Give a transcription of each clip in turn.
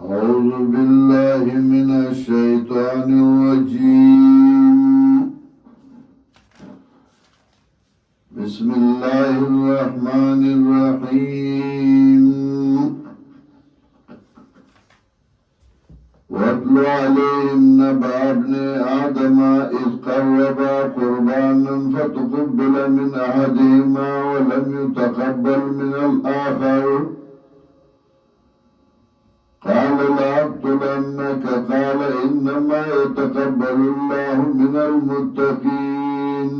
أعوذ بالله من الشيطان الرجيم. بسم الله الرحمن الرحيم. واتل عليهم نبأ ابن آدم إذ قربا قربانا فتقبل من أحدهما ولم يتقبل من الآخر قال لأقتلنك قال إنما يتقبل الله من المتقين.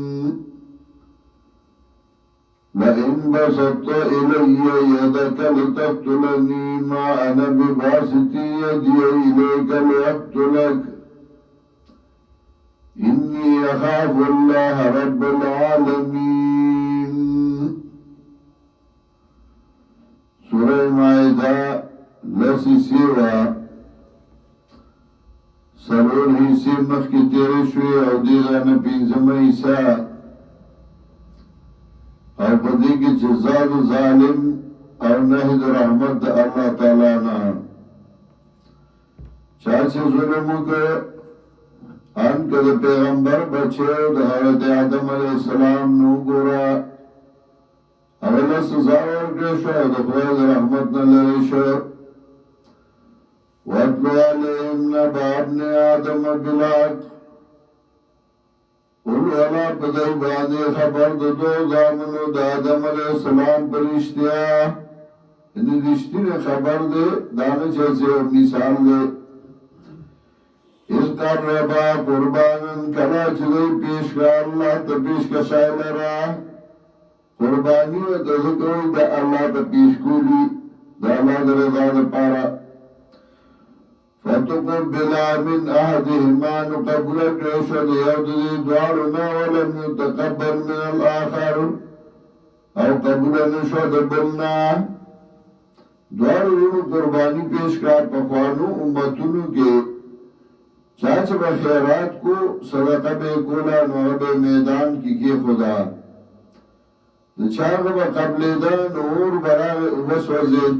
لئن بسطت إلي يدك لتقتلني ما أنا بباسط يدي إليك لأقتلك إني أخاف الله رب العالمين. سورة مائدة لسی سیوا سرور حصے مخ کی تیرے شوی او دیغانا پینزم حصہ او پدی کی جزاد ظالم او نهد رحمت دا اللہ تعالیٰ نا چاچے ظلمو که ان که دا پیغمبر بچه دا حضرت آدم علیہ السلام نو گورا اولا سزا ورکشو دا خدای دا رحمت نلرشو. وَاتْلُ عَلَيْهِمْ نَبَأَ ابْنِ آدَمَ بِالْحَقِّ وَلَا پدای باندې خبر د دو زامنو د آدم علیہ السلام پر اشتیا ان رښتینه خبر ده دانه چې مثال ده. اس قربا قربانن کلا چې پیش کړه الله ته پیش کشای لرا قربانی د ذکر د الله ته پیش کولی د الله د رضا لپاره. فتقبل من أحدهما نقبل كرشد يودي دوارنا ولم يتقبل من الآخر او قبول نشد بلنا دوارو قربانی پیش کار پخوانو امتونو کے چاچ بخیرات کو صدقہ بے کولا نوغب میدان کی خدا دو چاگ با قبل دا نور براغ بس وزید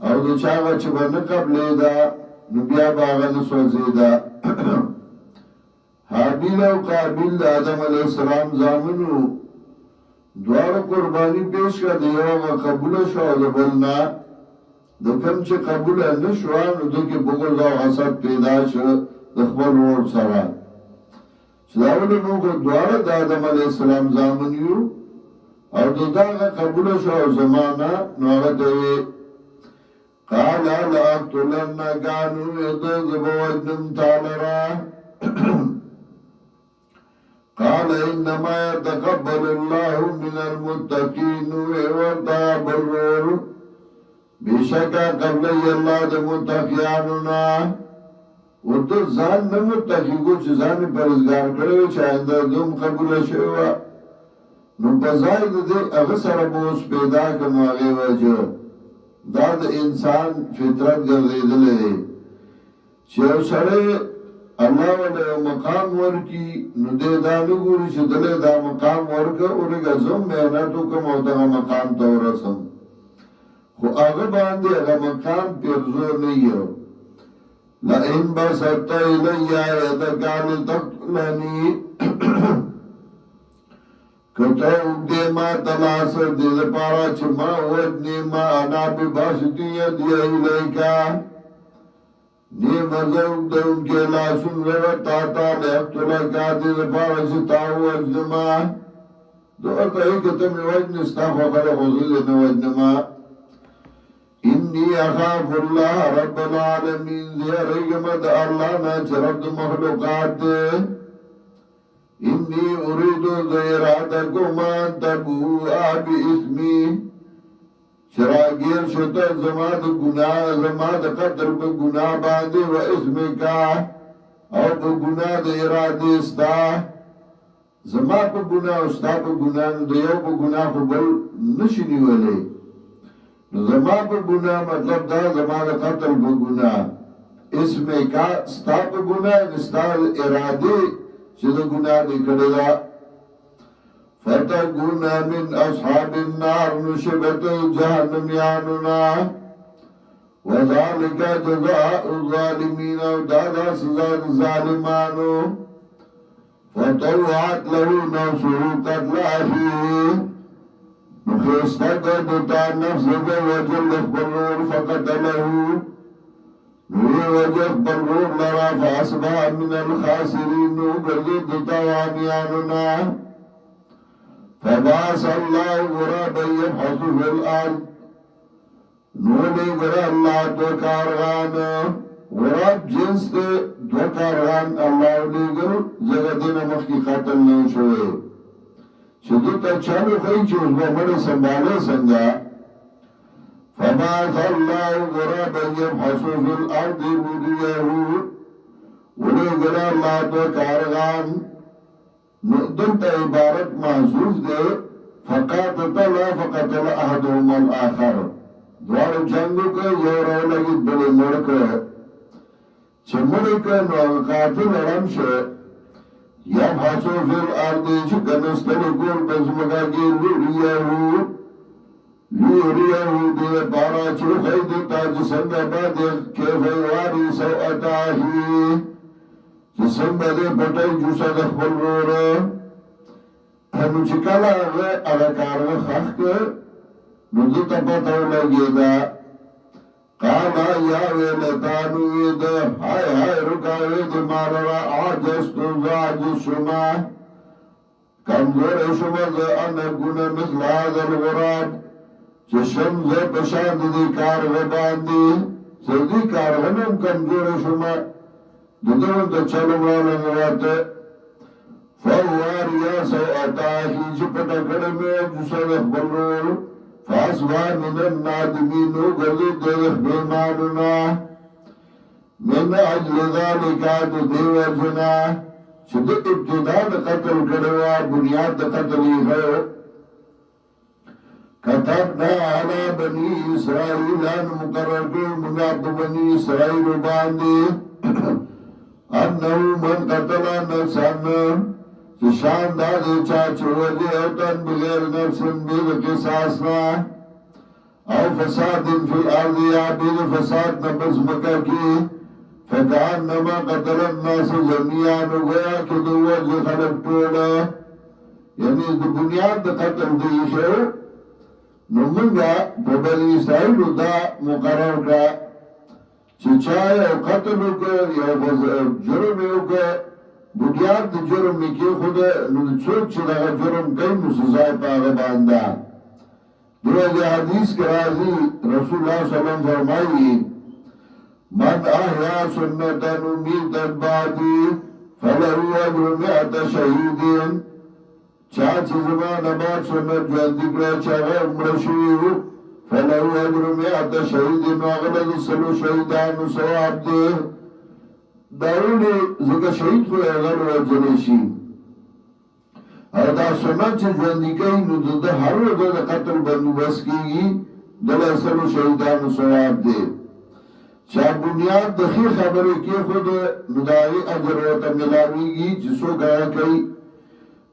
او دو چاگ چبا نقبل دا نبیا باغن سوزیدا. حابیل او قابیل دا آدم علیہ السلام زامنو دوار قربانی پیش کا دیوغا قبول شو دا بلنا دا کم چه قبول نشوان دو که بغض و حسد پیدا شو دخبر روڑ سرا چداولی موقع دوار دا آدم علیہ السلام زامنیو او دا قبول شو زمانا نوغتوی قال لأقتلنك عنه يضرب وجنم تالرا قال إنما يتقبل الله من المتقين ويوضع بالرور بشكا قبل الله ده متقياننا ودو ځان نه متقي کو چې ځان پرزګار کړو چې آینده دوم قبول شوی نو په ځای دې هغه سره بوس پیدا کوم هغه وجه دا د انسان فطرت ګرځیدلې دی چې سره الله ولې مقام ورکی نو دې دا وګوري چې دلې دا مقام ورکه اورګه زم مهنت کوم او دا مقام ته ورسم خو هغه باندې هغه مقام پیرزو نه یو. لئن بسطت إلي يدك لتقتلني کتا اگدے ما تلاسر دل پارا چما ودنی ما انا بی باسطی یدی ایلیکا نی مزا اگدے انکے لاسن روتا تا لیقتلکا دل پارا ستاو وجنما دو اتا ای کتمی وجن استاف وقل خوزید نوجنما انی اخاف اللہ رب العالمین زیر ایگمد اللہ نا چرد مخلوقات دے انی اریدو زیراتکم ان تبوءا بی اسمی شراگیر شتا زماد گناہ زماد قتل پا گناہ باندے و اسمی کا او پا گناہ دا ارادی استا زما پا گناہ استا پا گناہ دیو پا گناہ پا بل نشنی ولی زما پا گناہ مطلب دا زما دا قتل پا گناہ اسمه کا ستا په ګناه ستا اراده چې د ګناه دې کړی ده فتكون من أصحاب النار نشبت جهنمياننا وذلك جزاء الظالمين ودادا سزا الظالمان فطوعت له نفسه قتله نخستك بتا نفسك وجل بالرور فقتله وجه بالرور لرا فأصبح من الخاسرين وقرد توانياننا فبعث الله غرابا يبحث في الأرض نولي غرا الله دو کارغان غراب جنس دو کارغان الله لګر زګدین مخکې قتل نه شوی چې دوی چالو خی چې اوس به مړ سنباله څنګه فبعث الله غرابا يبحث في الأرض ليريه ولي غرا الله دو کارغان دلتا عبارت محضوف دے فقاتل احدهم الاخر دوار جنگو که یو رو لگید بلی مرک چه مرک نو قاتل رمشه یبحثو فی الارضی چه کنستلی گول بزمگا گی لیریهو دی بارا چو خید تاج سنگ باد کیفی واری سوءتاہی جسم بده پټای جوسه د خپل ورور نو چې کله هغه کارو خخ نو د ته پته ولګیدا قال یا ویلتانو د هاي رکاوي د مارا عاجز شما کمزور شما د ان ګونه مثل هذا الغراب چې شمز په شان دي کار باندې سردي کارونه کمزور شما ددون د چلو والا نراته فواریا سوءتاهی چه پتا کڑمه جسد اخبرول فاسوار من النادمینو گردی دیخ بیمانونا من اجل ذالکا دو دیو جنا چه دو ابتدا دا قتل کروا بنیاد دا قتلی خو کتبنا علا بنی اسرائیلان مقرر کر مناب بنی اسرائیل باندی انہو من قتلا نفسان شان دادی چاچولی اوتن بغیر نفسن بید قصاصنا او فساد فی الارض یا بید فساد نفس مکہ کی فکانما قتل الناس جميعا گویا کہ دو وجه خلق تولا یعنی دو بنیاد دا قتل دیشو نمونگا ببنی اسرائیل دا مقرر کا چچای او قتل وکړ یو جرم وکړ بنیاد د جرم کې خود نو څوک چې دا جرم کوي نو سزا یې پاغه باندې دغه حدیث کې راځي رسول الله صلی الله علیه وسلم فرمایي من احیا سنتا نمید بعدی فله اجر 100 شهید چا چې زمان بعد سنت ژوندي کړه چې هغه مړ شوی فلو اجر 100 شهید ناغلد سلو شهیدان سواب دے داولی زکا شهید کو اغل وجلشی او دا سنت چه جواندی کئی نو دا هر وقت دا قتل بندو بس کی دل سلو شهیدان سواب دے چا بنیاد دخی خبری کی خود ندائی اجر وطا ملاوی گی جسو کہا کئی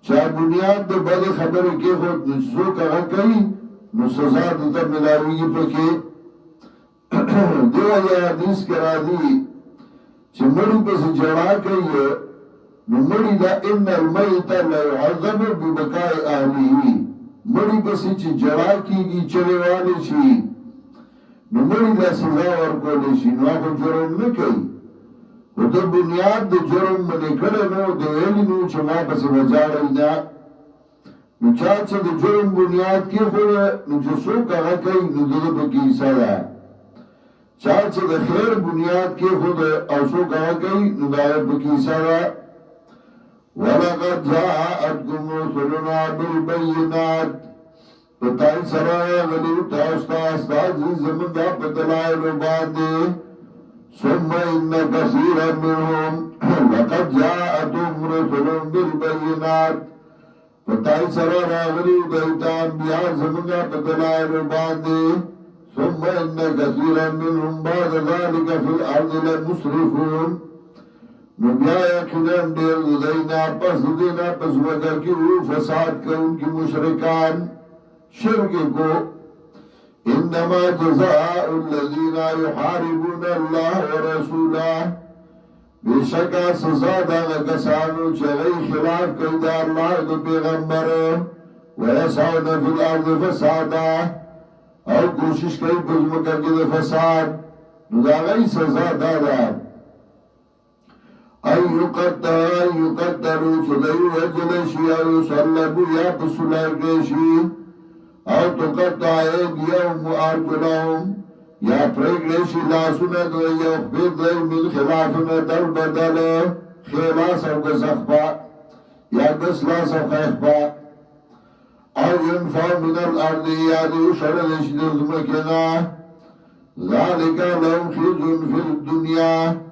چا بنیاد دا بد خبری کی خود جسو کہا کئی نو سزا دتا ملاویگی پکی دیو یہ حدیث کرا دی چه مڑی پس جڑا کئی نو مڑی دا ان المیتا لا يعذب ببکائی اہلی مڑی پس چه جڑا کی گی چلے والے چی نو مڑی دا سزا ورکو لے چی نو آخو جرم نکئی و دا بنیاد دا جرم منکڑے نو دا ویلی نو چه ما پس وجاڑی نا نو چاچه د جرم بنیاد کی خوده نو جسو کاغا کئی نو دل پکی سادا چاچه د خیر بنیاد کی خوده او سو کاغا کئی نو دل پکی سادا وَلَقَدْ جَاءَتْكُمْ رُسُلُنَا بِالْبَيِّنَاتِ پتائی سرایا غلیو تاستا استاذ زمن دا پتلائلو باندے ثم ان كثيرا منهم لقد جاءتهم رسل بالبينات پتائی سرا راغلی دیتا انبیاء زمنگا پتلائلو باندے ثم إن كثيرا منهم بعد ذلك في الأرض لمسرفون نبیا یقیناً دیر دینا پس دینا پس وگر کی وہ فساد کا ان کی مشرکان شرک کو انما جزاء الذین یحاربون اللہ ورسولہ بے شکا سزا دا کسانو چغی خلاف کئی دا اللہ دو پیغمبر ویسعون فی الارض فسادا اور کوشش کئی بزمکر کی دا فساد نو دا غی سزا دا دا أن يقتلوا فدعوا وجلشي أو يصلبوا يا بسلاكشي أو تقطع أيديهم وأرجلهم يا بريكشي لا سنة ويخبط من خلافنا دربدل خلاص أو كسخبا يا بسلاس أو خيخبا أو ينفع من الأرض يادي شرلش دزمكنا ذلك لهم خزي في الدنيا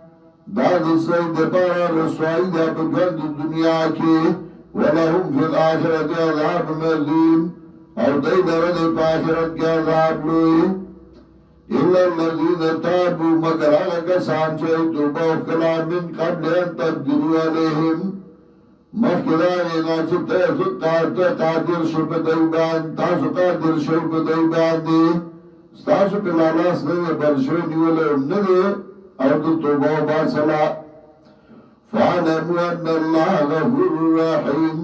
بعد السيد دپارا رسوائی دا پکرد دنیا کی ولهم فی الآخرت عذاب مزیم اور دی درد پاخرت کے عذاب لوئی إلا الذین تابوا مگر آگا کسان چاہی توبہ اخلا من قبل ان تقدروا علیہم مخلاغینا چی تیسو قادر شپ دیبان تاسو قادر شپ دیبان دی ستاسو پلالاس ندے برشوی نیولے ندے اور تو توبہ باسلا فعلموا ان اللہ غفور رحیم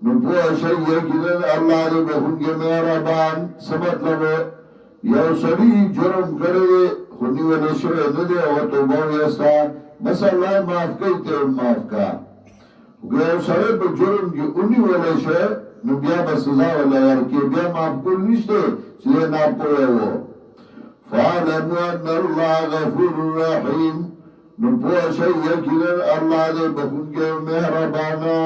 نبوہ شیئکن اللہ نے بہنگے مہربان سمطلب یو سری جرم کرے خونی ولی شوئے ندے اور توبہ ویستا بس اللہ معاف کئیتے معاف کا یو سری پر جرم کی انہی ولی شوئے نبیا بسزا ولی ارکی بیا معاف کل نشتے چلے ناپوئے وہ فعلموا ان اللہ غفور رحیم نبوہ شیئکن اللہ نے بخون کے مہربانا